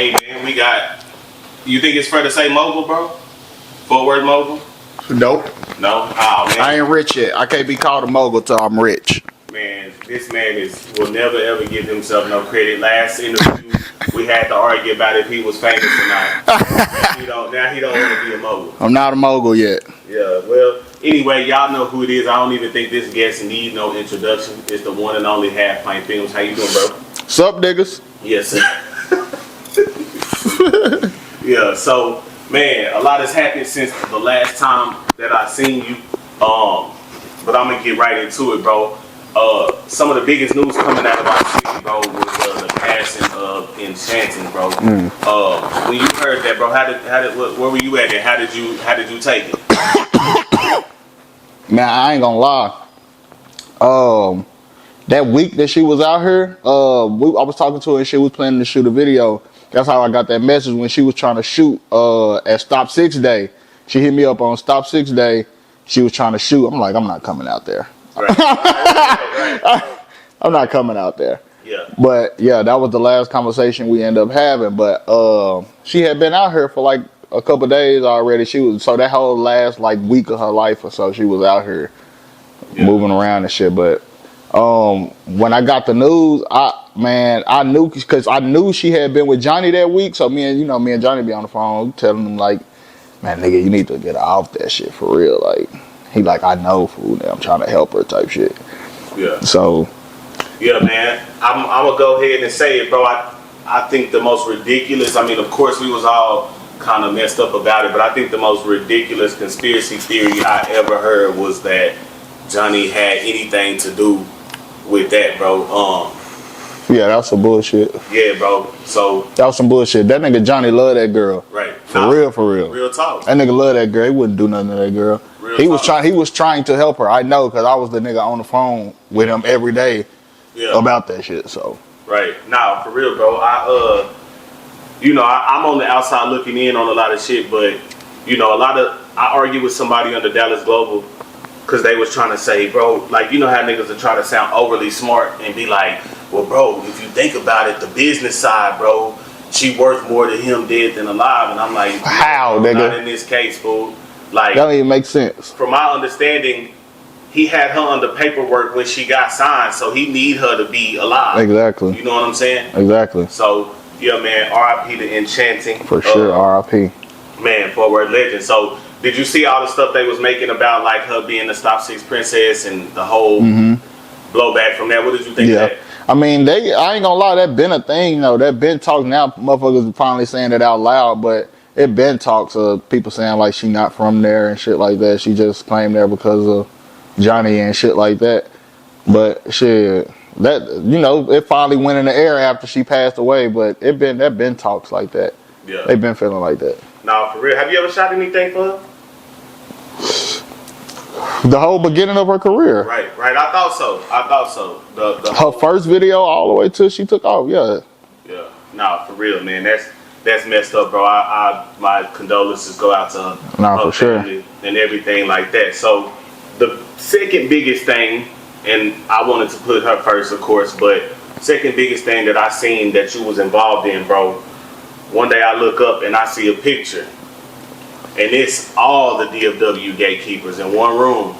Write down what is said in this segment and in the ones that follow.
Hey man, we got. You think it's fair to say mogul, bro? Fort Worth mogul? Nope. No. Oh man. I ain't rich yet. I can't be called a mogul till I'm rich. Man, this man will never ever give himself no credit. Last interview, we had to argue about if he was famous or not. Now he don't want to be a mogul. I'm not a mogul yet. Yeah. Well, anyway, y'all know who it is. I don't even think this guest needs no introduction. It's the one and only HalfPintFlimzz. How you doing, bro? Sup, niggas? Yes, sir. Yeah. So, man, a lot has happened since the last time that I seen you. But I'm gonna get right into it, bro. Some of the biggest news coming out of our city, bro, was the passing of Enchanting, bro. When you heard that, bro, where were you at, and how did you take it? Man, I ain't gonna lie. That week that she was out here, I was talking to her and she was planning to shoot a video. That's how I got that message when she was trying to shoot at Stop 6 Day. She hit me up on Stop 6 Day. She was trying to shoot. I'm like, I'm not coming out there. Right. I'm not coming out there. Yeah. But yeah, that was the last conversation we ended up having. But she had been out here for like a couple of days already. So that whole last like week of her life or so, she was out here moving around and shit. But when I got the news, I knew because I knew she had been with Johnny that week. So me and Johnny be on the phone telling him like, man, nigga, you need to get off that shit for real. Like, he like, I know, fool. I'm trying to help her type shit. Yeah. So. Yeah, man. I'm gonna go ahead and say it, bro. I think the most ridiculous. I mean, of course, we was all kind of messed up about it, but I think the most ridiculous conspiracy theory I ever heard was that Johnny had anything to do with that, bro. Yeah, that was some bullshit. Yeah, bro. So that was some bullshit. That nigga Johnny loved that girl. Right. For real. Real talk. That nigga loved that girl. He wouldn't do nothing to that girl. He was trying to help her. I know, because I was the nigga on the phone with him every day about that shit. So. Right. Nah, for real, bro. I'm on the outside looking in on a lot of shit, but I argue with somebody under Dallas Global because they was trying to say, bro, like, you know how niggas are trying to sound overly smart and be like, well, bro, if you think about it, the business side, bro, she worth more to him dead than alive. And I'm like, how, nigga? Not in this case, fool. Like, that don't even make sense. From my understanding, he had her under paperwork when she got signed, so he need her to be alive. Exactly. You know what I'm saying? Exactly. So, yeah, man, R.I.P. to Enchanting. For sure, R.I.P. Man, Fort Worth legend. So, did you see all the stuff they was making about, like, her being the Stop 6 princess and the whole blowback from that? What did you think of that? I mean, I ain't gonna lie, that been a thing, that been talk. Now motherfuckers are finally saying it out loud, but it been talks of people saying like she not from there and shit like that. She just claimed there because of Johnny and shit like that. But shit, that it finally went in the air after she passed away, but that been talks like that. Yeah. They been feeling like that. Nah, for real. Have you ever shot anything for her? The whole beginning of her career. Right. I thought so. Her first video all the way till she took off. Yeah. Nah, for real, man. That's messed up, bro. My condolences go out to her, for family and everything like that. So the second biggest thing, and I wanted to put her first, of course, but second biggest thing that I seen that you was involved in, bro. One day I look up and I see a picture. And it's all the DFW Gatekeepers in one room.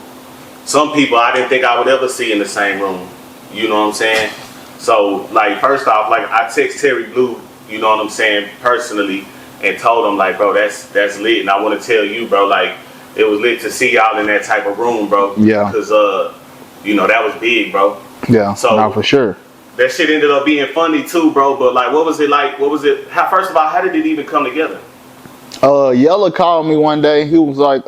Some people I didn't think I would ever see in the same room. You know what I'm saying? So, like, first off, like, I text Terry Blue, you know what I'm saying, personally, and told him, like, bro, that's lit. And I want to tell you, bro, like, it was lit to see y'all in that type of room, bro. Yeah. Because, that was big, bro. Yeah, so, for sure. That shit ended up being funny, too, bro. But, like, what was it like? First of all, how did it even come together? Yella called me one day. He was like,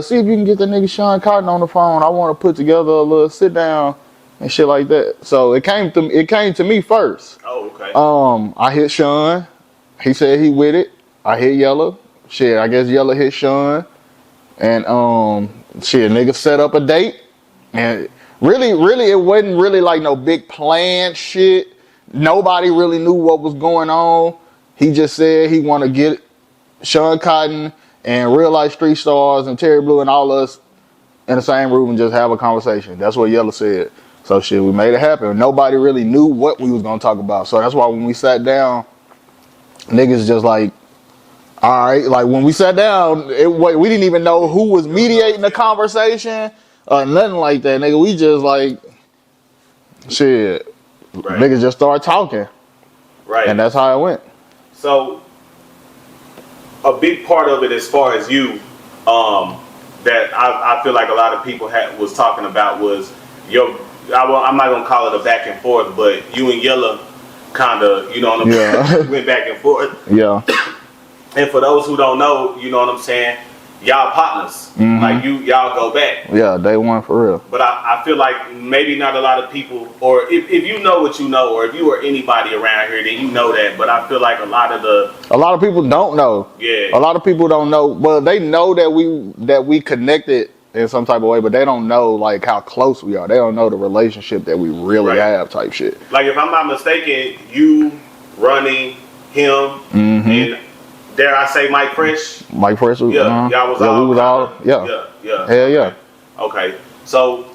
see if you can get the nigga Sean Cotton on the phone. I want to put together a little sit down and shit like that. So it came to me first. Oh, okay. I hit Sean. He said he with it. I hit Yella. Shit, I guess Yella hit Sean. And nigga set up a date. And really, it wasn't really like no big plan shit. Nobody really knew what was going on. He just said he want to get Sean Cotton and Real Life Street Stars and Terry Blue and all us in the same room and just have a conversation. That's what Yella said. So shit, we made it happen. Nobody really knew what we was gonna talk about. So that's why when we sat down, niggas just like, all right, like when we sat down, we didn't even know who was mediating the conversation or nothing like that, nigga. We just like, shit, niggas just started talking. Right. And that's how it went. So, a big part of it as far as you, that I feel like a lot of people was talking about was I'm not going to call it a back and forth, but you and Yella kind of, you know what I'm saying, went back and forth. Yeah. And for those who don't know, you know what I'm saying, y'all partners. Mm-hmm. Like y'all go back. Yeah, day one for real. But I feel like maybe not a lot of people, or if you know what you know, or if you are anybody around here, then you know that. But I feel like a lot of people don't know. Yeah. A lot of people don't know. Well, they know that we connected in some type of way, but they don't know like how close we are. They don't know the relationship that we really have type shit. Like if I'm not mistaken, you, Ronnie, him, and dare I say Mike Fresh? Mike Fresh was, y'all was all. We was all, yeah. Hell yeah. Okay. So,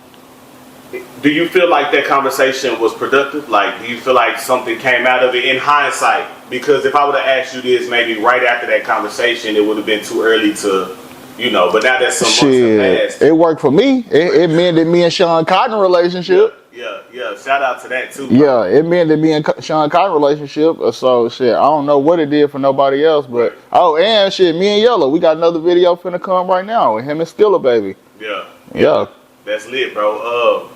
do you feel like that conversation was productive? Like, do you feel like something came out of it in hindsight? Because if I would have asked you this maybe right after that conversation, it would have been too early to, but now that some months have passed. It worked for me. It mended me and Sean Cotton relationship. Yeah. Shout out to that too. Bro. Yeah, it mended me and Sean Cotton relationship. So shit, I don't know what it did for nobody else, but and shit, me and Yellow, we got another video finna come right now with him and Skilla Baby. Yeah. That's lit, bro.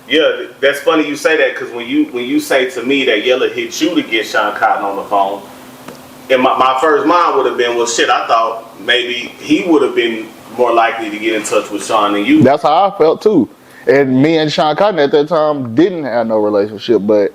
Yeah, that's funny you say that because when you say to me that Yellow hit you to get Sean Cotton on the phone, and my first mind would have been, well, shit, I thought maybe he would have been more likely to get in touch with Sean than you. That's how I felt too. And me and Sean Cotton at that time didn't have no relationship, but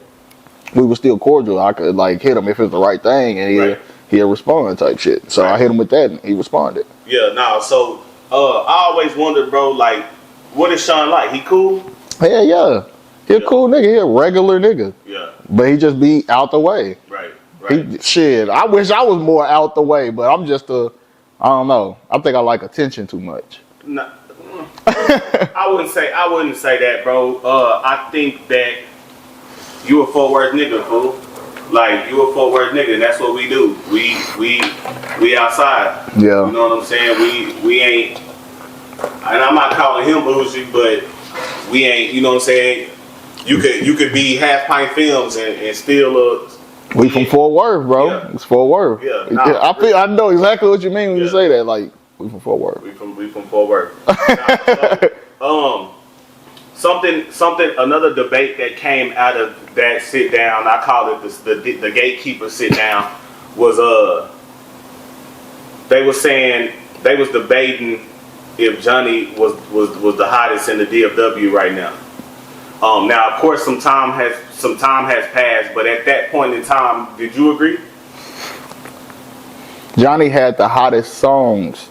we were still cordial. I could like hit him if it's the right thing, and he'll respond type shit. So I hit him with that, and he responded. Yeah, so I always wondered, bro, like, what is Sean like? He cool? Hell yeah. He a cool nigga. He a regular nigga. Yeah. But he just be out the way. Right. Shit, I wish I was more out the way, but I'm just I don't know. I think I like attention too much. No. I wouldn't say that, bro. I think that you a Fort Worth nigga, fool. Like you a Fort Worth nigga, and that's what we do. We outside. Yeah. You know what I'm saying? We ain't, and I'm not calling him bougie, but we ain't. You know what I'm saying? You could be HalfPintFlimzz and still we from Fort Worth, bro. Yeah. It's Fort Worth. Yeah. I know exactly what you mean when you say that. Like. We from Fort Worth. We from Fort Worth. Another debate that came out of that sit down, I call it the Gatekeeper sit down, was they was debating if Johnny was the hottest in the DFW right now. Now of course some time has passed, but at that point in time, did you agree? Johnny had the hottest songs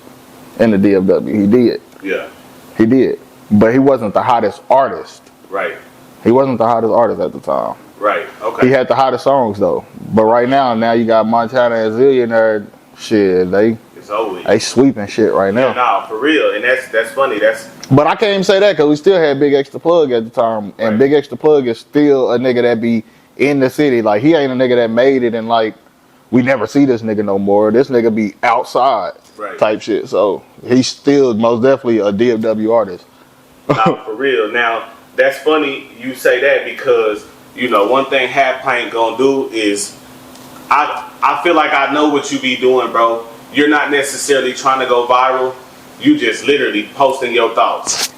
in the DFW. He did. Yeah. He did. But he wasn't the hottest artist. Right. He wasn't the hottest artist at the time. Right. Okay. He had the hottest songs though. But right now you got Montana and Zillionaire. Shit, they sweeping shit right now. Yeah, nah, for real. And that's funny. But I can't even say that because we still had Big Extra Plug at the time. And Big Extra Plug is still a nigga that be in the city. Like he ain't a nigga that made it and like we never see this nigga no more. This nigga be outside type shit. So he's still most definitely a DFW artist. Nah, for real. Now, that's funny you say that because, one thing HalfPint gonna do is I feel like I know what you be doing, bro. You're not necessarily trying to go viral. You just literally posting your thoughts.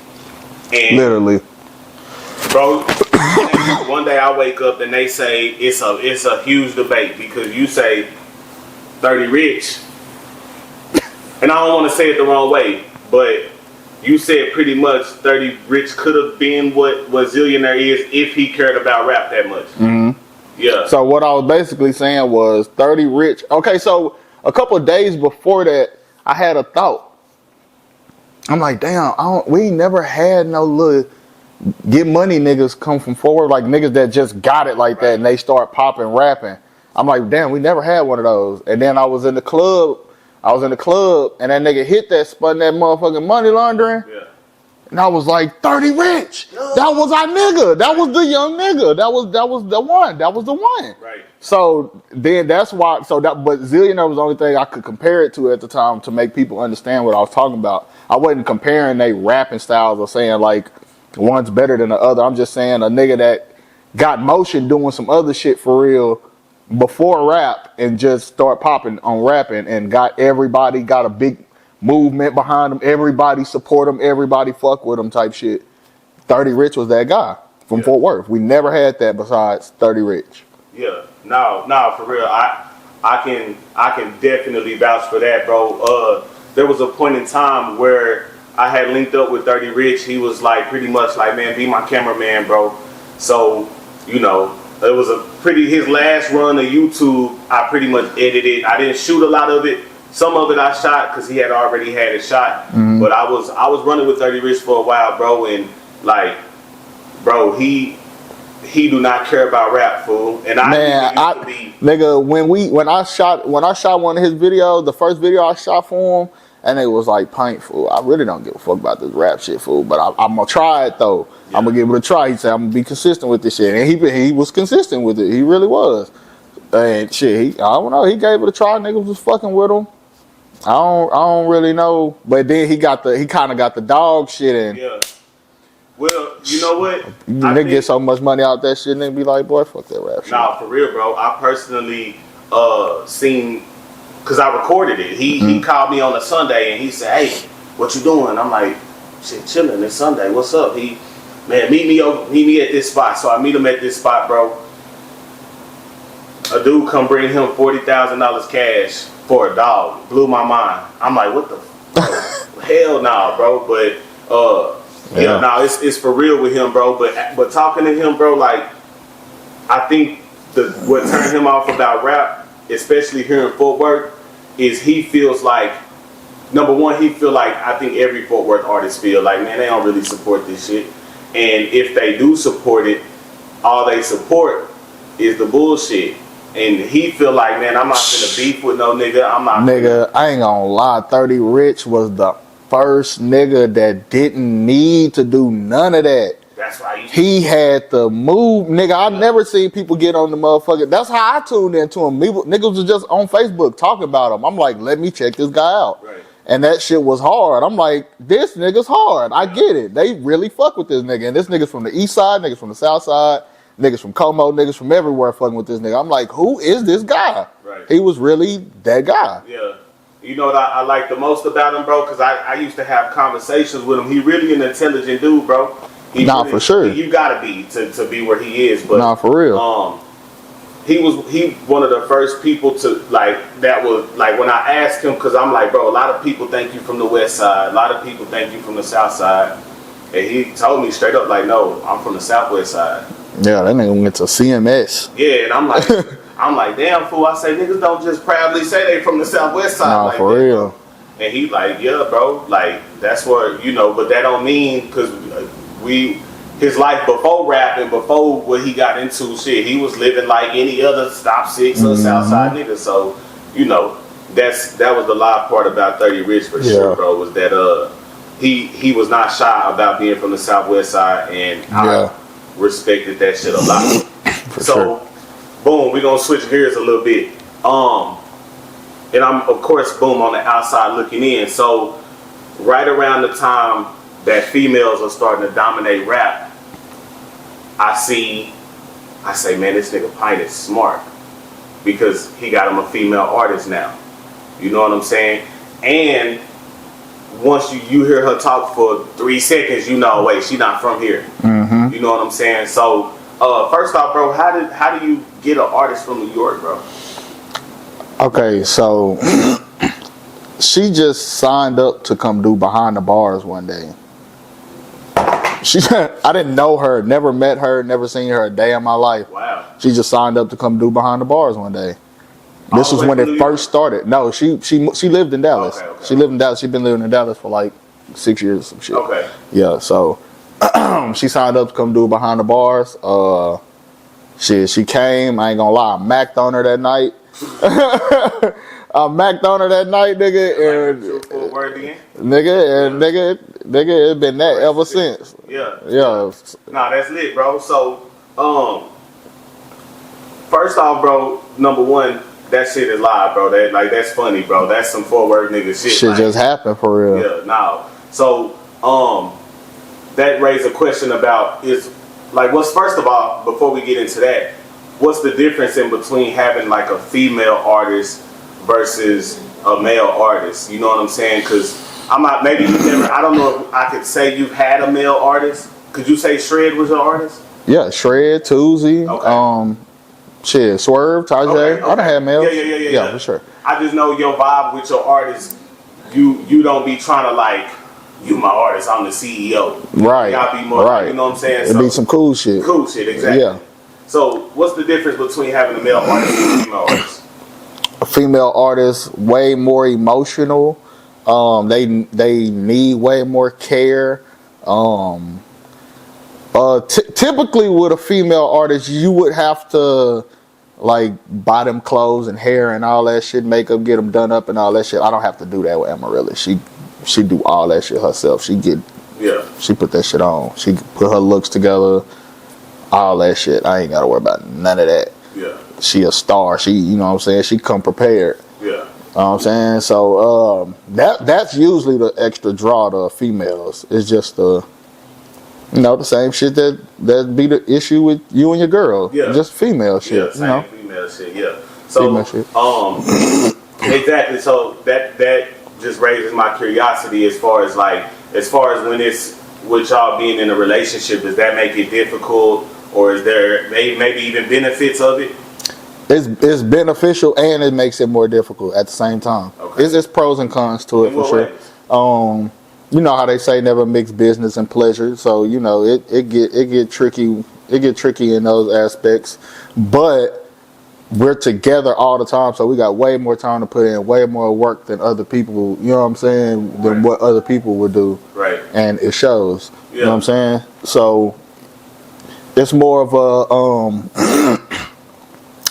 And literally. Bro, one day I wake up and they say it's a huge debate because you say 30 rich, and I don't want to say it the wrong way, but you said pretty much 30 rich could have been what Zillionaire is if he cared about rap that much. Mm-hmm. Yeah. So what I was basically saying was 30 rich. Okay, so a couple of days before that, I had a thought. I'm like, damn, we ain't never had no little get money niggas come from forward, like niggas that just got it like that and they start popping rapping. I'm like, damn, we never had one of those. And then I was in the club and that nigga hit that, spun that motherfucking money laundering. Yeah. And I was like, 30 Rich. That was our nigga. That was the young nigga. That was the one. That was the one. Right. So then that's why. But Zillionaire was the only thing I could compare it to at the time to make people understand what I was talking about. I wasn't comparing they rapping styles or saying like one's better than the other. I'm just saying a nigga that got motion doing some other shit for real before rap and just start popping on rapping and got a big movement behind him. Everybody support him. Everybody fuck with him type shit. 30 Rich was that guy from Fort Worth. We never had that besides 30 Rich. Yeah. No, for real. I can definitely vouch for that, bro. There was a point in time where I had linked up with 30 Rich. He was like pretty much like, man, be my cameraman, bro. So, you know, it was his last run of YouTube, I pretty much edited. I didn't shoot a lot of it. Some of it I shot because he had already had it shot. Mm-hmm. But I was running with 30 Rich for a while, bro, and like, bro, he do not care about rap, fool. And nigga, when I shot one of his videos, the first video I shot for him, and it was like, Pint, fool, I really don't give a fuck about this rap shit, fool, but I'm gonna try it though. Yeah. I'm gonna give it a try. He said I'm gonna be consistent with this shit, and he was consistent with it. He really was. And shit, I don't know. He gave it a try. Niggas was fucking with him. I don't really know. But then he kind of got the dog shit in. Yeah. Well, you know what? Nigga get so much money out that shit, and they be like, boy, fuck that rap shit. Nah, for real, bro. I personally seen, cause I recorded it. He called me on a Sunday and he said, "Hey, what you doing?" I'm like, "Shit, chilling. It's Sunday. What's up?" Meet me at this spot. So I meet him at this spot, bro. A dude come bring him $40,000 cash for a dog. Blew my mind. I'm like, what the hell nah, bro. But it's for real with him, bro. But talking to him, bro, like, I think what turned him off about rap, especially here in Fort Worth, is he feels like, number one, he feel like, I think every Fort Worth artist feel like, man, they don't really support this shit. And if they do support it, all they support is the bullshit. And he feel like, man, I'm not finna beef with no nigga. I ain't gonna lie. 30 Rich was the first nigga that didn't need to do none of that. That's why he had to move, nigga. I never seen people get on the motherfucker. That's how I tuned into him. Niggas was just on Facebook talking about him. I'm like, let me check this guy out. Right. And that shit was hard. I'm like, this nigga's hard. I get it. They really fuck with this nigga. And this nigga's from the east side, niggas from the south side, niggas from Como, niggas from everywhere fucking with this nigga. I'm like, who is this guy? Right. He was really that guy. Yeah. You know what I like the most about him, bro? Because I used to have conversations with him. He really an intelligent dude, bro. For sure. You gotta be to be where he is. But for real. He one of the first people to that was like when I asked him, because I'm like, bro, a lot of people thank you from the west side, a lot of people thank you from the south side, and he told me straight up like, no, I'm from the southwest side. Yeah, that nigga went to CMS. Yeah, and I'm like, damn fool. I say niggas don't just proudly say they from the southwest side. Nah, like for that, real. Bro. And he like, yeah, bro, like that's what but that don't mean because his life before rap and before what he got into, shit, he was living like any other Stop Six or Southside nigga. So, that was the live part about 30 Rich for sure, bro, was that he was not shy about being from the Southwest side, and I respected that shit a lot. Boom, we're gonna switch gears a little bit. And I'm of course boom on the outside looking in. So right around the time that females are starting to dominate rap, I say, man, this nigga Pint is smart because he got him a female artist now. You know what I'm saying? And once you hear her talk for 3 seconds, wait, she not from here. Mm-hmm. You know what I'm saying? So first off, bro, how do you get an artist from New York, bro? Okay, so she just signed up to come do Behind the Bars one day. I didn't know her, never met her, never seen her a day in my life. Wow. She just signed up to come do Behind the Bars one day. This was when it first started. No, she lived in Dallas. Okay. She lived in Dallas. She'd been living in Dallas for like 6 years or some shit. Okay. Yeah, so she signed up to come do Behind the Bars. Shit, she came. I ain't gonna lie, I macked on her that night. I macked on her that night, nigga, and nigga, it been that ever since. Yeah. Nah, that's lit, bro. So, first off, bro, number one, that shit is live, bro. That's funny, bro. That's some forward nigga shit. Shit just happened for real. Yeah, nah. So, that raised a question about what's first of all, before we get into that, what's the difference in between having like a female artist versus a male artist? You know what I'm saying? Because I'm not, maybe you never, I don't know if I could say you've had a male artist. Could you say Shred was your artist? Yeah, Shred, Tuesday, shit, Swerve, Tajay. Okay. I done had males. Yeah, for sure. I just know your vibe with your artist. You don't be trying to like, you my artist, I'm the CEO. Right. Gotta be more, right. You know what I'm saying? It'd be some cool shit. Cool shit, exactly. Yeah. So, what's the difference between having a male artist and a female artist? A female artist, way more emotional. They need way more care. Typically with a female artist, you would have to like buy them clothes and hair and all that shit, makeup, get them done up and all that shit. I don't have to do that with Amarilla. She do all that shit herself. She put that shit on. She put her looks together, all that shit. I ain't gotta worry about none of that. Yeah. She a star. She, you know what I'm saying? She come prepared. Yeah. You know what I'm saying? So that's usually the extra draw to females. It's just the same shit that be the issue with you and your girl. Yeah. Just female shit. Yeah, female shit, yeah. So exactly. So that just raises my curiosity as far as when it's with y'all being in a relationship, does that make it difficult, or is there maybe even benefits of it? It's beneficial and it makes it more difficult at the same time. Okay. It's pros and cons to it for sure. You know how they say never mix business and pleasure, so you know it get tricky. It get tricky in those aspects, but we're together all the time, so we got way more time to put in, way more work than other people. You know what I'm saying? Than what other people would do. Right. And it shows. Yeah. You know what I'm saying? So it's more of a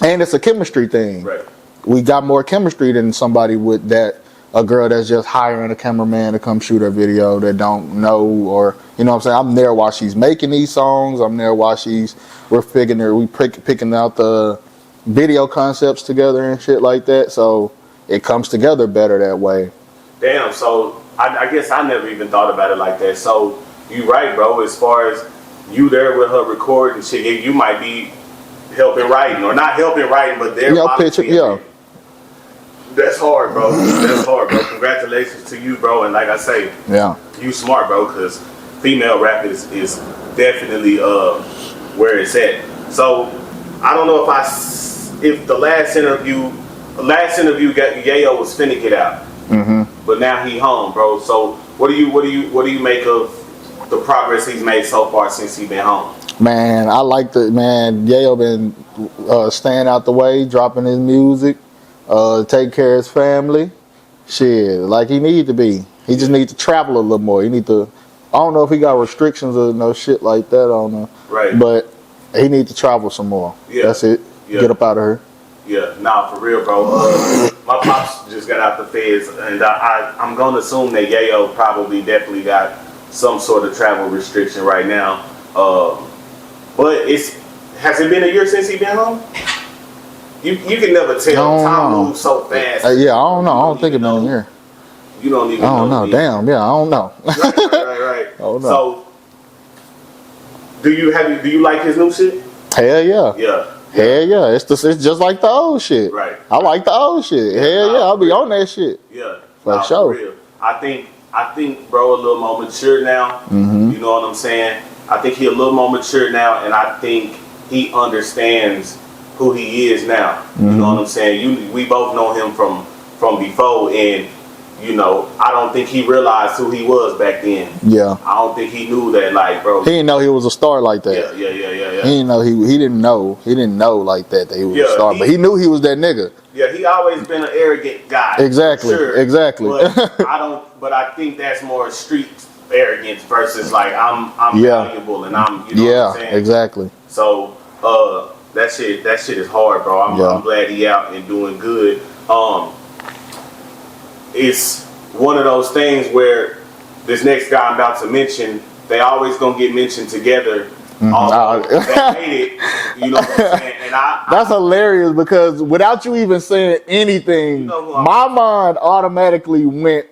and it's a chemistry thing. Right. We got more chemistry than somebody with that. A girl that's just hiring a cameraman to come shoot her video that don't know, or you know what I'm saying. I'm there while she's making these songs. I'm there while we're picking out the video concepts together and shit like that. So it comes together better that way. Damn. So I guess I never even thought about it like that. So you right, bro. As far as you there with her recording shit, you might be helping writing or not helping writing, but they're picture. Yeah. That's hard, bro. That's hard, bro. Congratulations to you, bro. And like I say, you smart, bro, because female rap is definitely where it's at. So I don't know if the last interview Yayo was finna get out, but now he home, bro. So what do you make of the progress he's made so far since he been home? Man, I like Yayo been staying out the way, dropping his music. Take care of his family. Shit, like he need to be. He just need to travel a little more. He need to. I don't know if he got restrictions or no shit like that on him. Right. But he need to travel some more. Yeah. That's it. Yeah. Get up out of here. Yeah. Nah, for real, bro. My pops just got out the feds, and I'm gonna assume that Yayo definitely got some sort of travel restriction right now. But has it been a year since he been home? You can never tell. Time moves so fast. Yeah, I don't know. I don't think it's been here. You don't even know. I don't know. Damn. Yeah, I don't know. Right. I don't know. So, do you like his new shit? Hell yeah. Yeah. Hell yeah. It's just like the old shit. Right. I like the old shit. Hell yeah. I'll be on that shit. Yeah. For sure. For real. I think, bro, a little more mature now. Mm-hmm. You know what I'm saying? I think he a little more mature now, and I think he understands who he is now. You know what I'm saying? We both know him from before, and you know, I don't think he realized who he was back then. Yeah. I don't think he knew that, like, bro. He didn't know he was a star like that. Yeah. He didn't know he didn't know like that he was a star, but he knew he was that nigga. Yeah, he always been an arrogant guy. Exactly. Sure, exactly. But I think that's more street arrogance versus like I'm valuable and I'm, you know what I'm saying? Exactly. So That shit is hard, bro. I'm glad he out and doing good. It's one of those things where this next guy I'm about to mention, they always gonna get mentioned together. Although they hate it, you know what I'm saying? And that's hilarious because without you even saying anything, my mind automatically went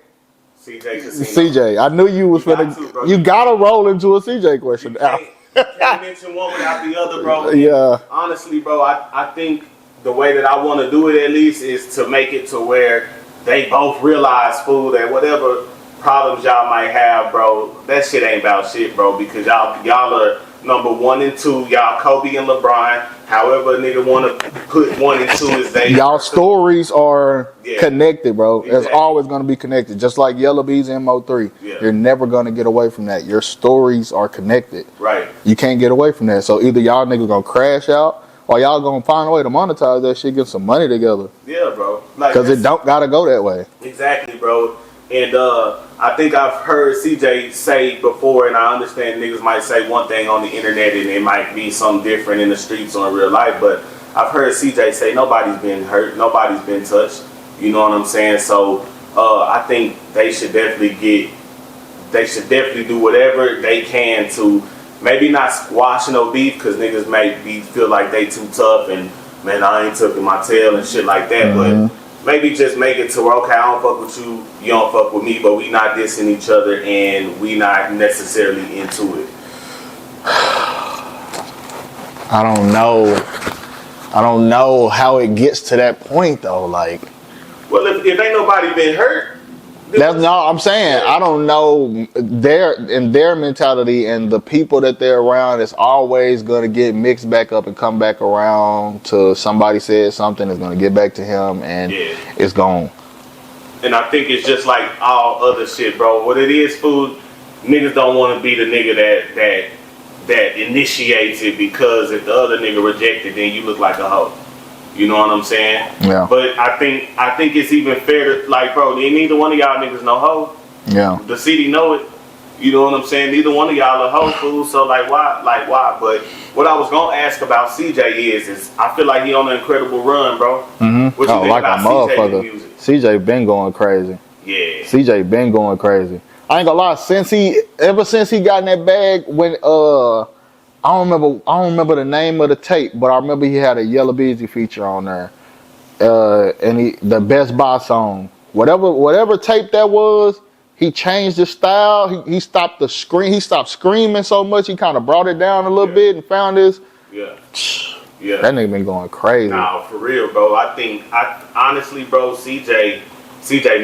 CJ CJ. I knew you was finna. You gotta roll into a CJ question. You can't mention one without the other, bro. Yeah. Honestly, bro, I think the way that I want to do it at least is to make it to where they both realize, fool, that whatever problems y'all might have, bro, that shit ain't about shit, bro, because y'all are number 1 and 2, y'all Kobe and LeBron. However a nigga want to put 1 and 2 is they. Y'all stories are connected, bro. Exactly. It's always going to be connected. Just like Yellow Bees and Mo3. Yeah. You're never going to get away from that. Your stories are connected. Right. You can't get away from that. So either y'all niggas going to crash out or y'all going to find a way to monetize that shit, get some money together. Yeah, bro. Because it don't got to go that way. Exactly, bro. And I think I've heard CJ say before, and I understand niggas might say one thing on the internet and it might be something different in the streets or in real life, but I've heard CJ say nobody's been hurt, nobody's been touched. You know what I'm saying? So I think they should definitely do whatever they can to maybe not squash no beef, because niggas may feel like they too tough and, man, I ain't tucking my tail and shit like that, but maybe just make it to where, okay, I don't fuck with you, you don't fuck with me, but we not dissing each other and we not necessarily into it. I don't know how it gets to that point though. Like, well, if ain't nobody been hurt, I'm saying I don't know their mentality, and the people that they're around is always gonna get mixed back up and come back around to somebody said something, it's gonna get back to him and it's gone. And I think it's just like all other shit, bro. What it is, food, niggas don't want to be the nigga that initiates it, because if the other nigga rejected, then you look like a hoe. You know what I'm saying? Yeah. But I think it's even fair to, like, bro, neither one of y'all niggas know hoe. Yeah. The city know it. You know what I'm saying? Neither one of y'all are hoe, fool. So like why? But what I was gonna ask about CJ is I feel like he on an incredible run, bro. Mm-hmm. What you think about CJ music? CJ been going crazy. Yeah. CJ been going crazy. I ain't gonna lie, ever since he got in that bag when I don't remember the name of the tape, but I remember he had a Yellow Beezy feature on there. And the Best Buy song. Whatever tape that was, he changed his style. He stopped the scream. He stopped screaming so much. He kind of brought it down a little bit and found his. Yeah. That nigga been going crazy. Nah, for real, bro. Honestly, bro, CJ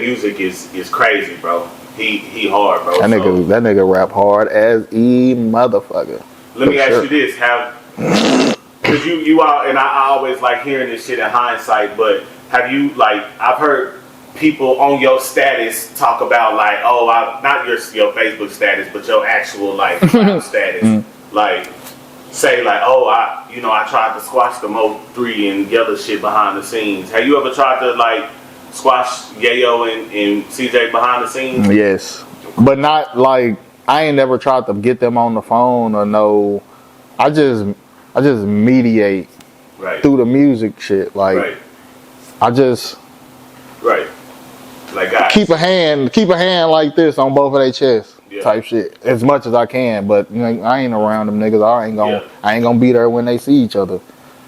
music is crazy, bro. He hard, bro. That nigga rap hard as motherfucker. Let me ask you this: because you are, and I always like hearing this shit in hindsight, but have you, like, I've heard people on your status talk about, like, not your Facebook status, but your actual, like, status, like, say, like, I tried to squash the Mo3 and yellow shit behind the scenes. Have you ever tried to, like, squash Yayo and CJ behind the scenes? Yes, but not like, I ain't never tried to get them on the phone or no. I just mediate through the music shit. Like, I just like, guys, keep a hand like this on both of their chests, type shit, as much as I can. But you know, I ain't around them niggas. I ain't gonna be there when they see each other.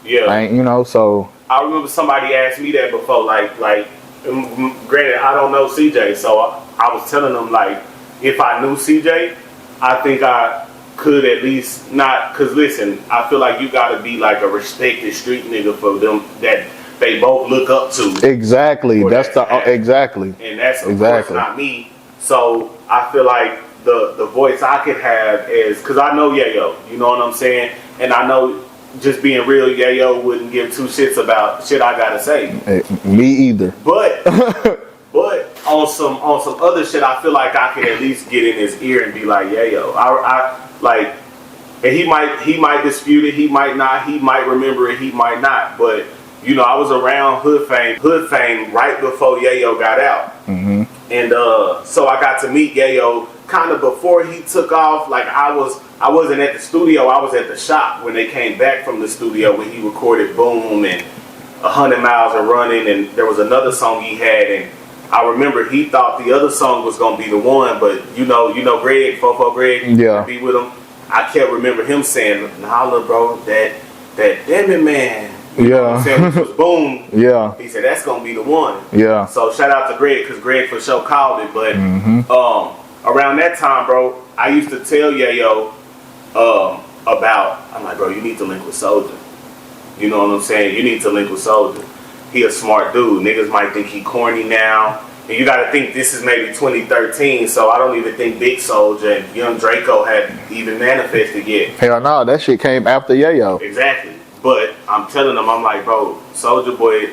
Yeah, I ain't, so. I remember somebody asked me that before. Like, granted, I don't know CJ, so I was telling them, like, if I knew CJ, I think I could at least not, because listen, I feel like you gotta be like a respected street nigga for them that they both look up to. Exactly. That's exactly. And that's of course not me. So I feel like the voice I could have is, because I know Yayo, you know what I'm saying? And I know, just being real, Yayo wouldn't give two shits about shit I gotta say. Hey, me either. But on some other shit, I feel like I can at least get in his ear and be like, Yayo, I like, and he might dispute it, he might not, he might remember it, he might not. But you know, I was around Hood Fame right before Yayo got out, and so I got to meet Yayo kind of before he took off. Like I I wasn't at the studio. I was at the shop when they came back from the studio when he recorded Boom and 100 Miles of Running, and there was another song he had, and I remember he thought the other song was gonna be the one, but you know Greg, Fofo Greg, Yeah. be with him. I can't remember him saying, "Nah, look, bro, that damn it, man." You know what I'm saying? Which was Boom. Yeah. He said that's gonna be the one. Yeah. So shout out to Greg, because Greg for sure called it. But around that time, bro, I used to tell Yayo about, I'm like, bro, you need to link with Soulja. You know what I'm saying? You need to link with Soulja. He a smart dude. Niggas might think he corny now. And you gotta think this is maybe 2013, so I don't even think Big Soulja and Young Draco had even manifested yet. Hell no, that shit came after Yayo. Exactly. But I'm telling him, I'm like, bro, Soulja Boy,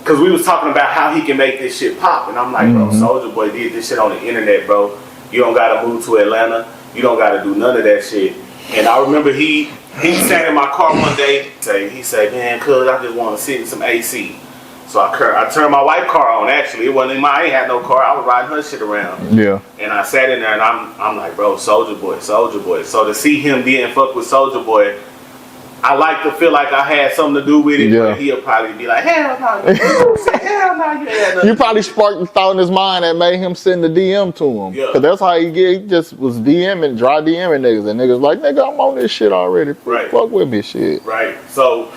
because we was talking about how he can make this shit pop, and I'm like, bro, Soulja Boy did this shit on the internet, bro. You don't gotta move to Atlanta. You don't gotta do none of that shit. And I remember he sat in my car one day. He said, man, cuz I just want to sit in some AC. So I turned my white car on. Actually, it wasn't mine. I ain't had no car. I was riding her shit around. Yeah. And I sat in there, and I'm like, bro, Soulja Boy, Soulja Boy. So to see him being fuck with Soulja Boy, I like to feel like I had something to do with it. Yeah. But he'll probably be like, hell no, hell no, you had nothing. You probably sparked the thought in his mind that made him send the DM to him. Yeah. Cause that's how he just was DMing, dry DMing niggas, and niggas like, nigga, I'm on this shit already. Right. Fuck with me, shit. Right. So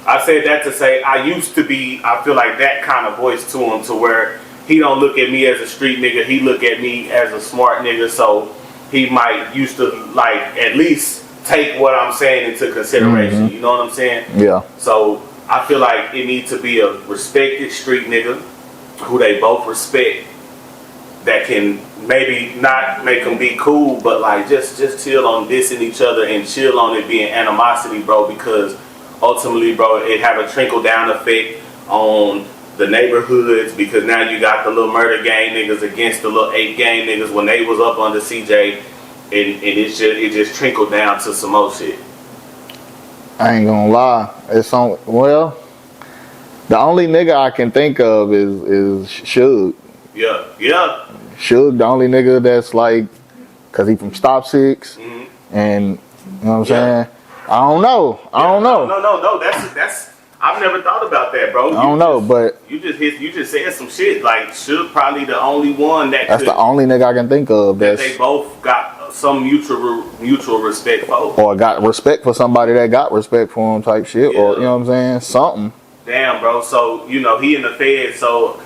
I said that to say I used to be, I feel like that kind of voice to him, to where he don't look at me as a street nigga, he look at me as a smart nigga, so he might used to like at least take what I'm saying into consideration. You know what I'm saying? Yeah. So I feel like it needs to be a respected street nigga who they both respect, that can maybe not make them be cool, but like just chill on dissing each other and chill on it being animosity, bro, because ultimately, bro, it have a trickle down effect on the neighborhoods, because now you got the little murder gang niggas against the little 8 gang niggas when they was up under CJ, and it just trickled down to some more shit. I ain't gonna lie. It's on. Well, the only nigga I can think of is Suge. Yeah, yeah. Suge, the only nigga that's like, cause he from Stop 6, and you know what I'm saying. I don't know. No. That's. I've never thought about that, bro. I don't know, but you just said some shit. Like Suge probably the only one that's the only nigga I can think of that they both got some mutual respect for, or got respect for somebody that got respect for him, type shit, or you know what I'm saying, something. Damn, bro. So he in the Fed, so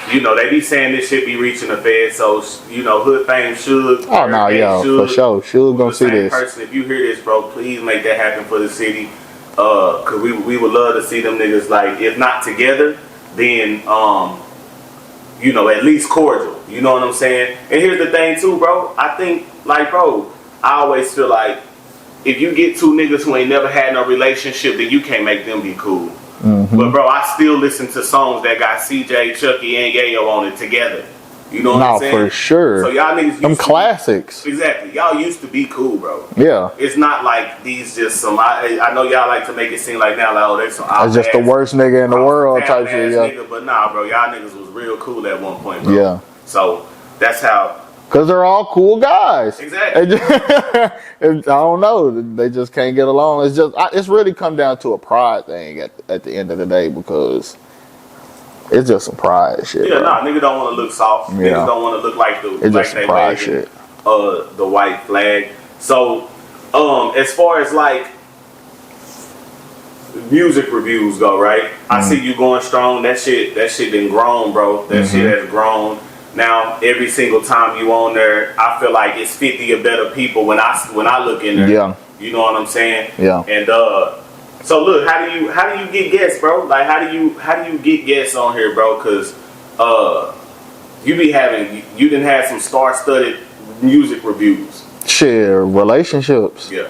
they be saying this shit be reaching the Fed. So Hood Fame Suge. Oh no, yo, for sure, Suge gonna see this. Person, if you hear this, bro, please make that happen for the city. Cause we would love to see them niggas, like, if not together, then at least cordial. You know what I'm saying? And here's the thing too, bro. I think, like, bro, I always feel like if you get two niggas who ain't never had no relationship, then you can't make them be cool. But bro, I still listen to songs that got CJ, Chucky, and Yayo on it together. You know what I'm saying? No, for sure. So y'all niggas them classics. Exactly. Y'all used to be cool, bro. Yeah. It's not like these just some. I know y'all like to make it seem like now, like, oh, they some. That's just the worst nigga in the world type shit. Yeah. Nigga, but nah, bro, y'all niggas was real cool at one point, bro. Yeah. So that's how. Cause they're all cool guys. Exactly. I don't know. They just can't get along. It's really come down to a pride thing at the end of the day, because it's just some pride shit. Yeah, bro. nah, nigga don't want to look soft. Yeah. Niggas don't want to look like the it's like just they pride waving, shit. The white flag. So, as far as like music reviews go, right? I see you going strong. That shit done grown, bro. That shit has grown. Now every single time you on there, I feel like it's 50 or better people when I look in there. Yeah. You know what I'm saying? Yeah. And so look, how do you get guests, bro? Like how do you get guests on here, bro? Cause you done had some star-studded music reviews. Shit, relationships. Yeah.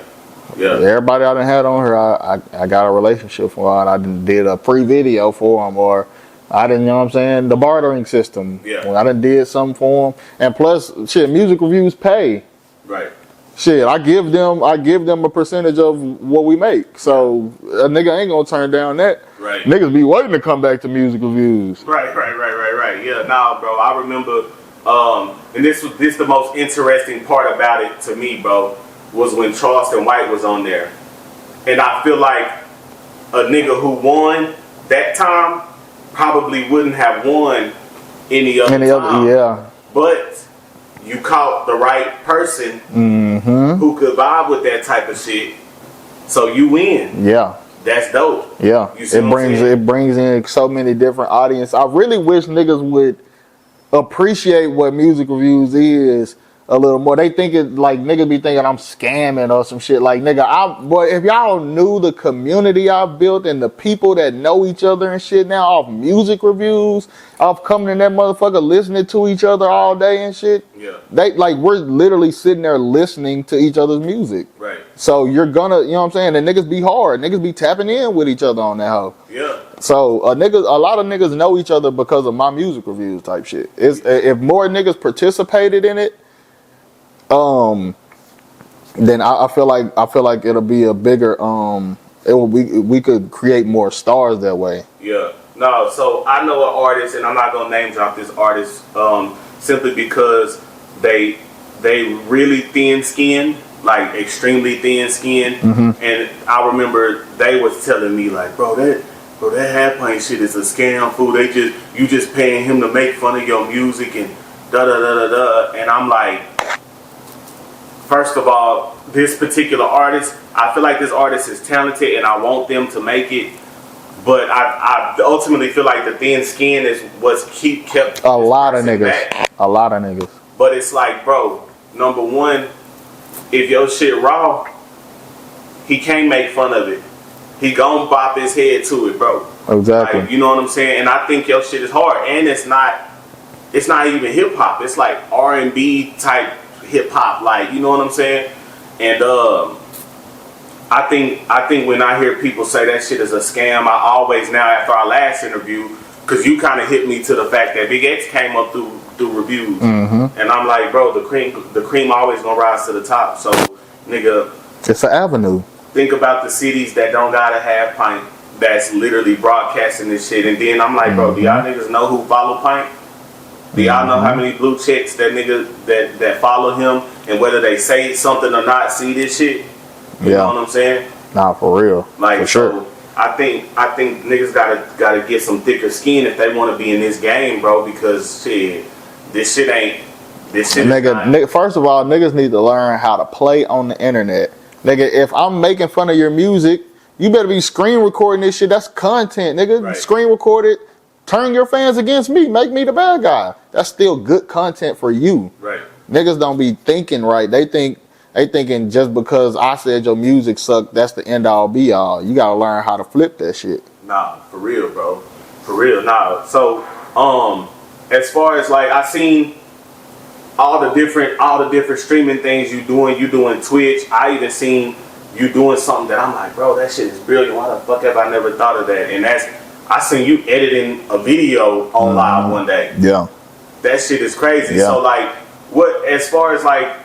Yeah. Everybody I done had on here, I got a relationship for, and I done did a free video for them, or I didn't, you know what I'm saying, the bartering system. Yeah. When I done did something for them, and plus, shit, music reviews pay. Right. Shit, I give them a percentage of what we make. So a nigga ain't gonna turn down that. Right. Niggas be waiting to come back to music reviews. Right. Yeah, nah, bro. I remember, and this the most interesting part about it to me, bro. was when Charleston White was on there. And I feel like a nigga who won that time probably wouldn't have won any other time. Yeah. But you caught the right person who could vibe with that type of shit, so you win. Yeah. That's dope. Yeah. It brings in so many different audience. I really wish niggas would appreciate what music reviews is a little more. They think it like niggas be thinking I'm scamming or some shit. Like nigga, boy, if y'all knew the community I've built and the people that know each other and shit now off music reviews, off coming in that motherfucker listening to each other all day and shit. Yeah. They like we're literally sitting there listening to each other's music. Right. So you're gonna, you know what I'm saying? And niggas be hard. Niggas be tapping in with each other on that hoe. Yeah. So a lot of niggas know each other because of my music reviews type shit. If more niggas participated in it, then I feel like it'll be a bigger we could create more stars that way. Yeah. No, so I know an artist, and I'm not gonna name drop this artist simply because they really thin skinned, like extremely thin skinned. And I remember they was telling me like, bro, that HalfPint shit is a scam, fool. You just paying him to make fun of your music and da da da da da. And I'm like, first of all, this particular artist, I feel like this artist is talented and I want them to make it. But I ultimately feel like the thin skin is what's kept a lot of niggas back. A lot of niggas. But it's like, bro, number one, if your shit raw, he can't make fun of it. He gon' bop his head to it, bro. Exactly. Like, you know what I'm saying? And I think your shit is hard, and it's not even hip hop. It's like R&B type hip hop, like, you know what I'm saying? And I think when I hear people say that shit is a scam, I always now after our last interview, because you kind of hit me to the fact that Big X came up through reviews, and I'm like, bro, the cream always gonna rise to the top. So, nigga, it's an avenue. Think about the cities that don't got a HalfPint that's literally broadcasting this shit, and then I'm like, bro, do y'all niggas know who follow Pint? Do y'all know how many blue chicks that nigga that follow him, and whether they say something or not, see this shit? You know what I'm saying? Nah, for real. Like, for sure. So I think niggas gotta get some thicker skin if they want to be in this game, bro. Because shit, this shit ain't. Nigga, first of all, niggas need to learn how to play on the internet. Nigga, if I'm making fun of your music, you better be screen recording this shit. That's content, nigga. Right. Screen record it. Turn your fans against me. Make me the bad guy. That's still good content for you. Right. Niggas don't be thinking right. They thinking just because I said your music sucked, that's the end all be all. You gotta learn how to flip that shit. Nah, for real, bro. For real, nah. So, as far as like I seen all the different streaming things you doing Twitch. I even seen you doing something that I'm like, bro, that shit is brilliant. Why the fuck have I never thought of that? And I seen you editing a video on live one day. Yeah. That shit is crazy. Yeah. So like, what as far as like,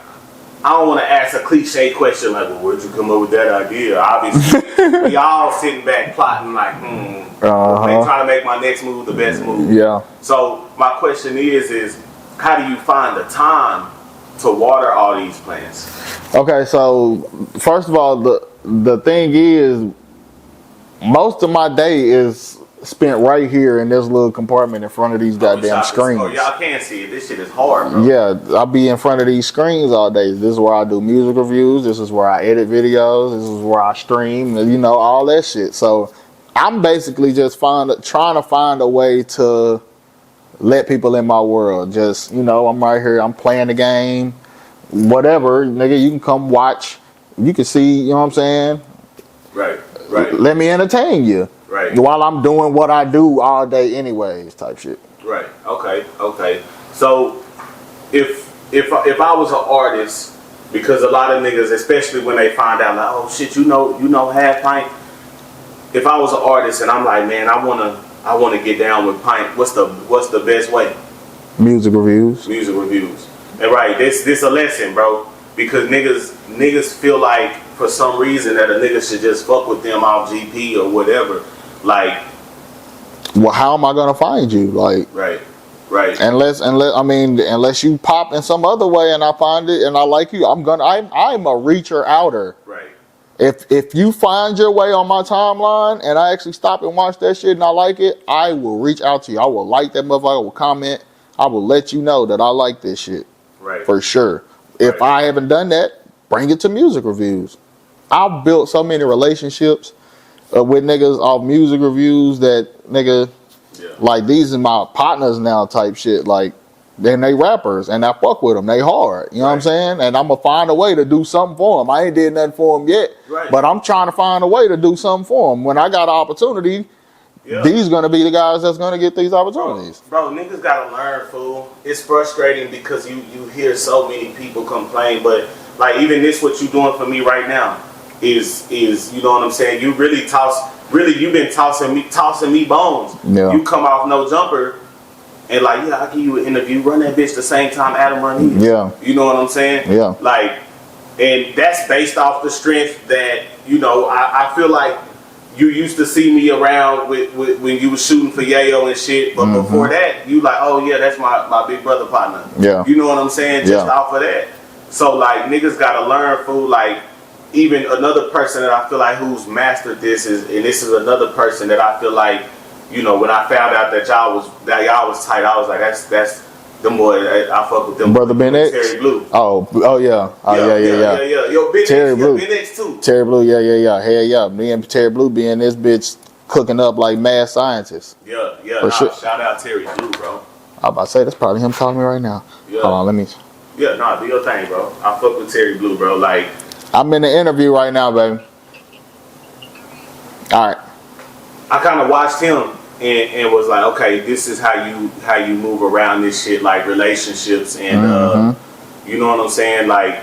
I don't want to ask a cliche question like, well, where'd you come up with that idea? Obviously, we all sitting back plotting like, they trying to make my next move the best move. Yeah. So my question is how do you find the time to water all these plants? Okay, so first of all, the thing is, most of my day is spent right here in this little compartment in front of these goddamn screens. Oh, y'all can't see it. This shit is hard, bro. Yeah, I'll be in front of these screens all day. This is where I do music reviews. This is where I edit videos. This is where I stream, you know, all that shit. So I'm basically just trying to find a way to let people in my world. Just, you know, I'm right here. I'm playing the game. Whatever, nigga, you can come watch. You can see, you know what I'm saying? Right. Let me entertain you. Right. While I'm doing what I do all day anyways, type shit. Right. Okay. So if I was an artist, because a lot of niggas, especially when they find out like, oh shit, you know HalfPint. If I was an artist and I'm like, man, I wanna get down with Pint, what's the best way? Music reviews. And right, this a lesson, bro. Because niggas feel like for some reason that a nigga should just fuck with them off GP or whatever. Like, well, how am I gonna find you? Like, right. Right. Unless you pop in some other way and I find it and I like you, I'm a reacher outer. Right. If you find your way on my timeline and I actually stop and watch that shit and I like it, I will reach out to you. I will like that motherfucker. I will comment. I will let you know that I like this shit. Right. For sure. If I haven't done that, bring it to music reviews. I've built so many relationships with niggas off music reviews that nigga, like these are my partners now type shit. Like, then they rappers and I fuck with them. They hard. You know what I'm saying? And I'm going to find a way to do something for them. I ain't did nothing for them yet, but I'm trying to find a way to do something for them. When I got an opportunity, these going to be the guys that's going to get these opportunities. Bro, niggas got to learn, fool. It's frustrating because you hear so many people complain, but like even this, what you doing for me right now is you know what I'm saying? You really you've been tossing me bones. Yeah. You come off No Jumper and like, I'll give you an interview, run that bitch the same time Adam run his. Yeah. You know what I'm saying? Yeah. Like, and that's based off the strength that, you know, I feel like you used to see me around with when you was shooting for Yayo and shit, but before that, you like, oh yeah, that's my big brother partner. Yeah. You know what I'm saying? Just off of that. So like, niggas gotta learn, fool, like, even another person that I feel like who's mastered this is another person that I feel like, you know, when I found out that y'all was tight, I was like, that's them boys. I fuck with them. Brother Ben X? Terry Blue. Oh yeah. Yeah. Yo, Ben Terry X, Blue. Ben X too. Terry Blue, yeah. Hell yeah. Me and Terry Blue being this bitch cooking up like mad scientists. Yeah. Sure. Shout out Terry Blue, bro. I'm about to say that's probably him calling me right now. Yeah. Hold on, let me. Yeah, do your thing, bro. I fuck with Terry Blue, bro. Like, I'm in the interview right now, baby. All right. I kind of watched him and was like, okay, this is how you move around this shit, like relationships and you know what I'm saying? Like,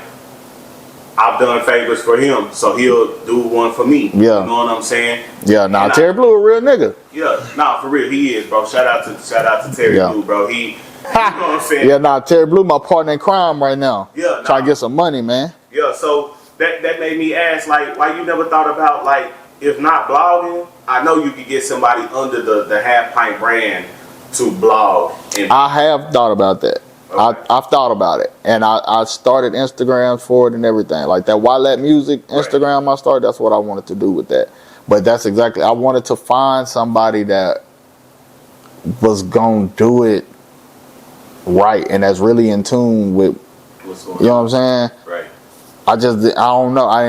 I've done favors for him, so he'll do one for me. Yeah. You know what I'm saying? Yeah, Terry Blue a real nigga. Yeah, for real, he is, bro. Shout out to Terry Blue, bro. He, you know what I'm saying? Yeah, Terry Blue my partner in crime right now. Yeah, try to get some money, man. Yeah, so that made me ask, like, why you never thought about, like, if not blogging, I know you could get somebody under the Half Pint brand to blog. I have thought about that. Okay. I've thought about it, and I started Instagram for it and everything. Like that Wildlat Music Instagram I started, that's what I wanted to do with that. But that's exactly, I wanted to find somebody that was going to do it right and that's really in tune with, what's going you know what I'm saying? Right. I don't know. I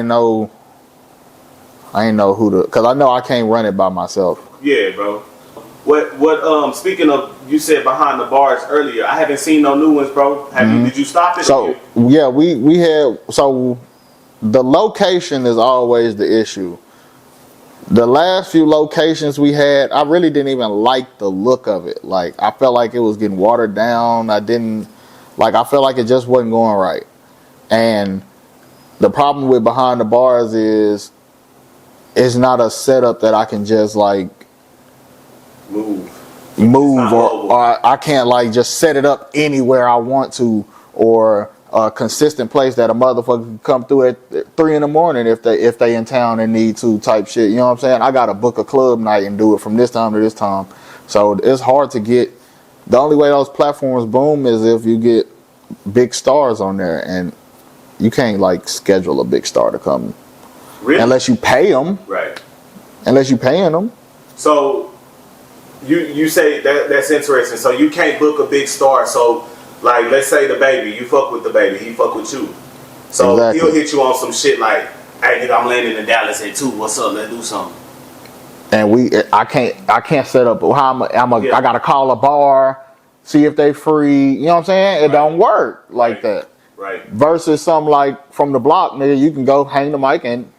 didn't know who to, because I know I can't run it by myself. Yeah, bro. What speaking of, you said behind the bars earlier, I haven't seen no new ones, bro. Did you stop it? So yeah, we had, so the location is always the issue. The last few locations we had, I really didn't even like the look of it. Like, I felt like it was getting watered down. I felt like it just wasn't going right. And the problem with behind the bars is it's not a setup that I can just like move or I can't like just set it up anywhere I want to, or a consistent place that a motherfucker can come through at 3 a.m. if they in town and need to type shit. You know what I'm saying? I gotta book a club night and do it from this time to this time. So it's hard to get. The only way those platforms boom is if you get big stars on there, and you can't like schedule a big star to come. Really? Unless you pay them. Right. Unless you paying them. So you say that's interesting. So you can't book a big star. So like, let's say the baby, you fuck with the baby, he fuck with you. So he'll hit you on some shit like, hey nigga, I'm landing in Dallas at 2. What's up? Let's do something. And I can't set up I gotta call a bar, see if they free. You know what I'm saying? It don't work like that. Right. Versus something like from the block, nigga, you can go hang the mic and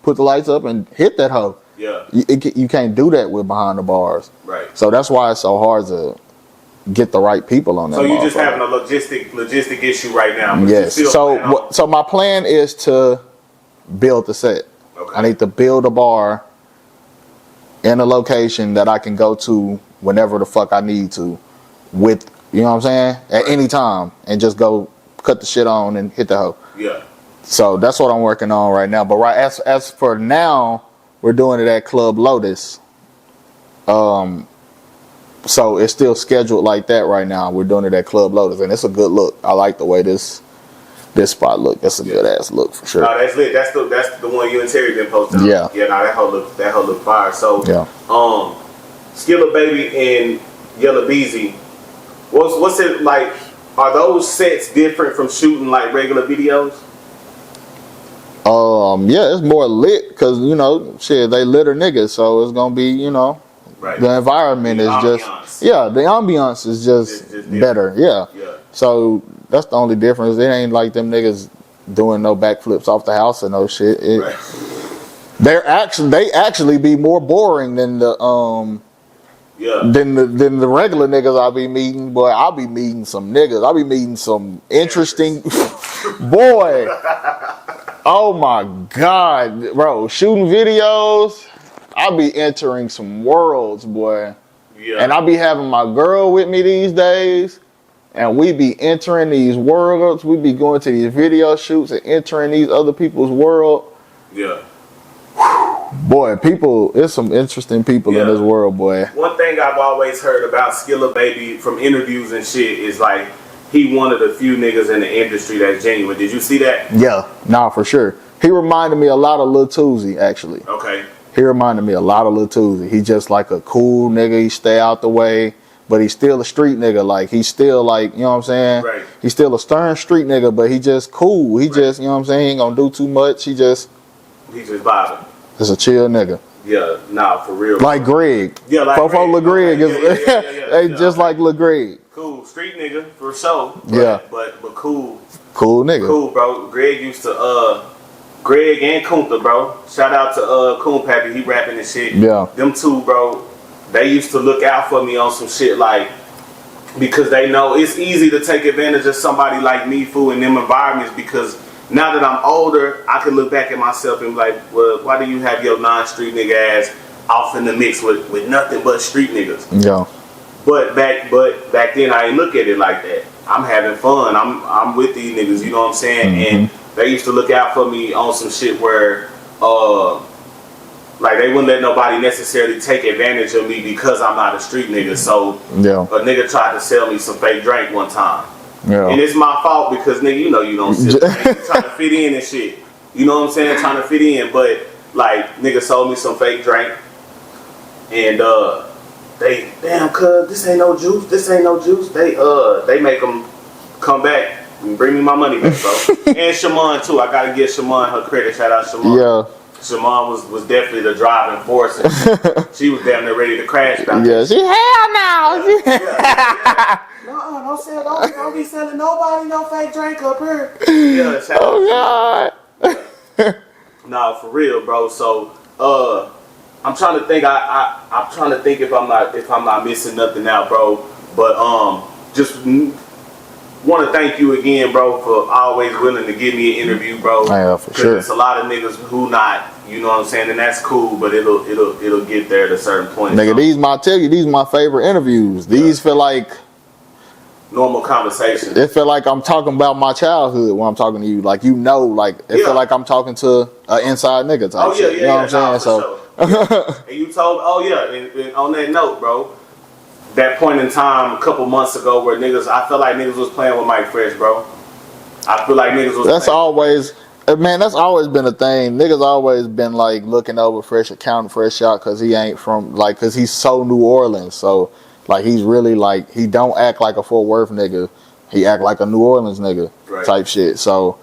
put the lights up and hit that hoe. Yeah. You can't do that with behind the bars. Right. So that's why it's so hard to get the right people on that. So you're just having a logistic issue right now. Yes. So my plan is to build the set. Okay. I need to build a bar in a location that I can go to whenever the fuck I need to, with, you know what I'm saying, at any time, and just go cut the shit on and hit the hoe. Yeah. So that's what I'm working on right now. But as for now, we're doing it at Club Lotus. So it's still scheduled like that right now. We're doing it at Club Lotus, and it's a good look. I like the way this spot look. That's a good ass look for sure. No, that's lit. That's the one you and Terry been posting. Yeah. Yeah. No, that whole look fire. So Yeah. Skilla Baby and Yella Beezy. What's it like? Are those sets different from shooting like regular videos? Yeah, it's more lit because shit, they litter niggas, so it's gonna be Right. the environment The is ambiance. the ambiance is just better. Yeah. So that's the only difference. It ain't like them niggas doing no backflips off the house and no shit. Right. They actually be more boring than the than the regular niggas I be meeting. Boy, I'll be meeting some niggas. I'll be meeting some interesting boy. Oh my God, bro! Shooting videos, I be entering some worlds, boy. Yeah. And I be having my girl with me these days, and we be entering these worlds. We be going to these video shoots and entering these other people's world. Yeah. Boy, it's some interesting people in this world, boy. One thing I've always heard about Skilla Baby from interviews and shit is like he one of the few niggas in the industry that's genuine. Did you see that? Yeah, nah, for sure. He reminded me a lot of Lil Tuzi, actually. Okay. He reminded me a lot of Lil Tuzi. He just like a cool nigga. He stay out the way, but he's still a street nigga. Like, he's still like, you know what I'm saying? Right. He's still a stern street nigga, but he just cool. He just, you know what I'm saying? He ain't gonna do too much. He just vibing. Just a chill nigga. Yeah, nah, for real. Like Greg. Yeah, like Fofo Greg. Lil Greg Okay. they just like Lil Greg. Cool, street nigga for sure. But cool. Cool nigga. Cool, bro. Greg used to Greg and Kunta, bro. Shout out to Coon Pappy, he rapping and shit. Yeah. Them two, bro, they used to look out for me on some shit like, because they know it's easy to take advantage of somebody like me, fool, in them environments, because now that I'm older, I can look back at myself and be like, well, why do you have your non-street nigga ass off in the mix with nothing but street niggas? Yeah. But back then I didn't look at it like that. I'm having fun. I'm with these niggas, you know what I'm saying? Mm-hmm. And they used to look out for me on some shit where like they wouldn't let nobody necessarily take advantage of me because I'm not a street nigga. So a nigga tried to sell me some fake drink one time. Yeah. And it's my fault because nigga, you don't sell drink. You trying to fit in and shit. You know what I'm saying? Trying to fit in. But like nigga sold me some fake drink and they, damn, cuz, this ain't no juice. They make them come back and bring me my money back, bro. And Shaman, too. I got to give Shaman her credit. Shout out Shaman. Yeah. Shaman was definitely the driving force. And she was damn near ready to crash down. Yeah, she, hell no. No, don't be selling nobody no fake drink up here. Yeah, shout out. Oh, God. Nah, for real, bro. So, I'm trying to think. I'm trying to think if I'm not missing nothing out, bro. But just want to thank you again, bro, for always willing to give me an interview, bro. Yeah, for sure. It's a lot of niggas who not, you know what I'm saying, and that's cool. But it'll get there at a certain point. Nigga, these my favorite interviews. These feel like normal conversation. It feel like I'm talking about my childhood when I'm talking to you. Like, like it feel like I'm talking to an inside nigga type shit. You know what I'm saying? So. Sure. And you told, and on that note, bro, that point in time a couple months ago where I felt like niggas was playing with Mike Fresh, bro. I feel like niggas was that's always been a thing. Niggas always been like looking over Fresh, accounting Fresh out because he ain't from, like, because he's so New Orleans. So, like, he's really like, he don't act like a Fort Worth nigga. He act like a New Orleans nigga type shit. So,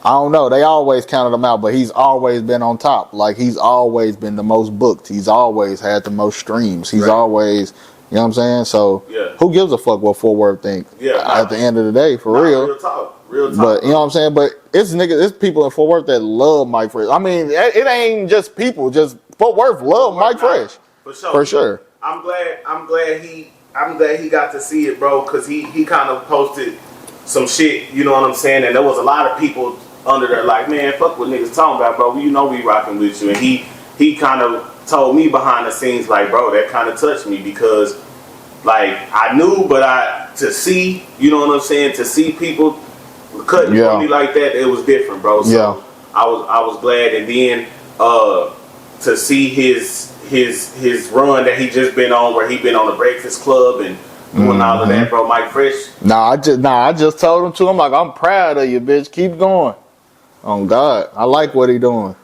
I don't know. They always counted him out, but he's always been on top. Like, he's always been the most booked. He's always had the most streams. He's always, you know what I'm saying? So, who gives a fuck what Fort Worth think? At the end of the day, for real. Real talk. But, you know what I'm saying? But it's people in Fort Worth that love Mike Fresh. I mean, it ain't just people. Just Fort Worth love Mike Fresh. For sure. I'm glad he got to see it, bro, because he kind of posted some shit, you know what I'm saying? And there was a lot of people under there like, man, fuck what niggas talking about, bro. You know we rocking with you. And he kind of told me behind the scenes, like, bro, that kind of touched me because, like, I knew, but to see, you know what I'm saying? To see people cutting for me like that, it was different, bro. So I was glad. And then to see his his run that he just been on, where he been on the Breakfast Club and doing all of that, bro. Mike Fresh. I just told him to. I'm like, I'm proud of you, bitch. Keep going. Oh God, I like what he doing.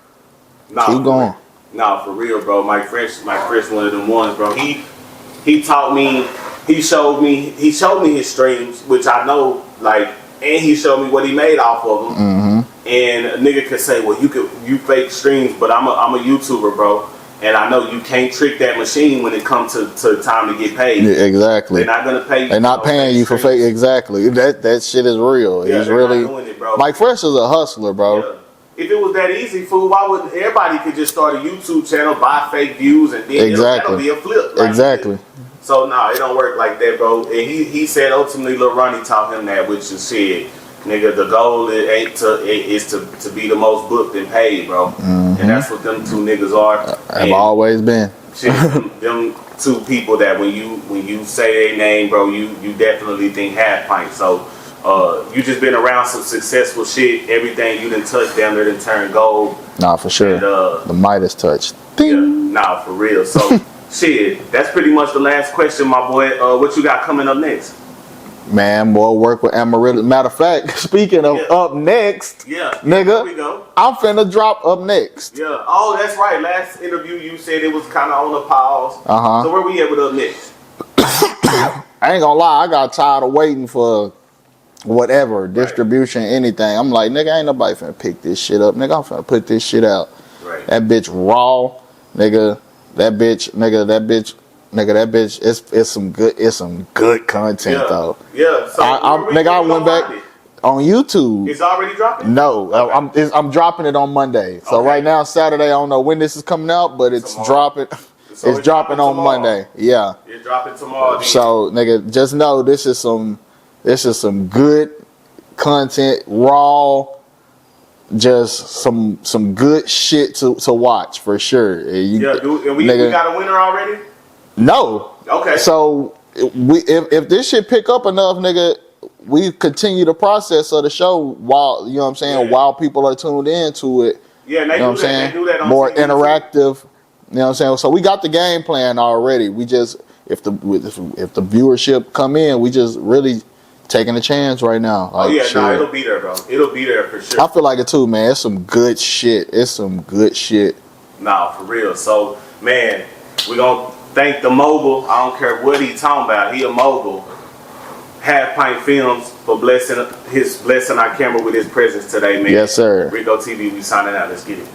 Keep going. Nah, for real, bro. Mike Fresh, one of them ones, bro. He taught me. He showed me his streams, which I know, like, and he showed me what he made off of them. Mm-hmm. And a nigga could say, well, you fake streams, but I'm a YouTuber, bro. And I know you can't trick that machine when it comes to time to get paid. Yeah, exactly. They're not gonna pay you. They're not paying you for fake. Exactly. That shit is real. Yeah, He's really not doing it, bro. Mike Fresh is a hustler, bro. Yeah. If it was that easy, fool, why wouldn't everybody could just start a YouTube channel, buy fake views, and then that'll be a flip. Like, exactly. So no, it don't work like that, bro. And he said ultimately Lil Ronnie taught him that, which is shit. Nigga, the goal is to be the most booked and paid, bro. Mm-hmm. And that's what them two niggas are. Have always been. Shit, them two people that when you say their name, bro, you definitely think half pint. So you just been around some successful shit. Everything you done touched down there done turned gold. Nah, for sure. And, the Midas touch. Yeah, nah, for real. So shit, that's pretty much the last question, my boy. What you got coming up next? Man, more work with Amarillo. Matter of fact, speaking of up next, nigga, here we go. I'm finna drop up next. Yeah. Oh, that's right. Last interview you said it was kind of on a pause. So where we at with up next? I ain't gonna lie, I got tired of waiting for whatever distribution, anything. I'm like, nigga, ain't nobody finna pick this shit up, nigga. I'm finna put this shit out. Right. That bitch raw, nigga. That bitch. It's some good content though. Yeah. So I went back on YouTube. It's already dropping? No, okay. I'm dropping it on Monday. So right now, Saturday. I don't know when this is coming out, but it's dropping. So it's dropping on tomorrow. Monday. Yeah. It's dropping tomorrow. So nigga, just know this is some good content, raw. Just some good shit to watch for sure. And we got a winner already? No. Okay. So if this shit pick up enough, nigga, we continue the process of the show while while people are tuned into it. Yeah, and they do that. They do that on more TV interactive. Too. You know what I'm saying? So we got the game plan already. We just if the viewership come in, we just really taking a chance right now. Like, it'll be there, bro. It'll be there for sure. I feel like it too, man. It's some good shit. Nah, for real. So, man, we gonna thank the mogul. I don't care what he talking about. He a mogul. HalfPintFlimzz for blessing our camera with his presence today, man. Yes, sir. Rico TV, we signing out. Let's get it.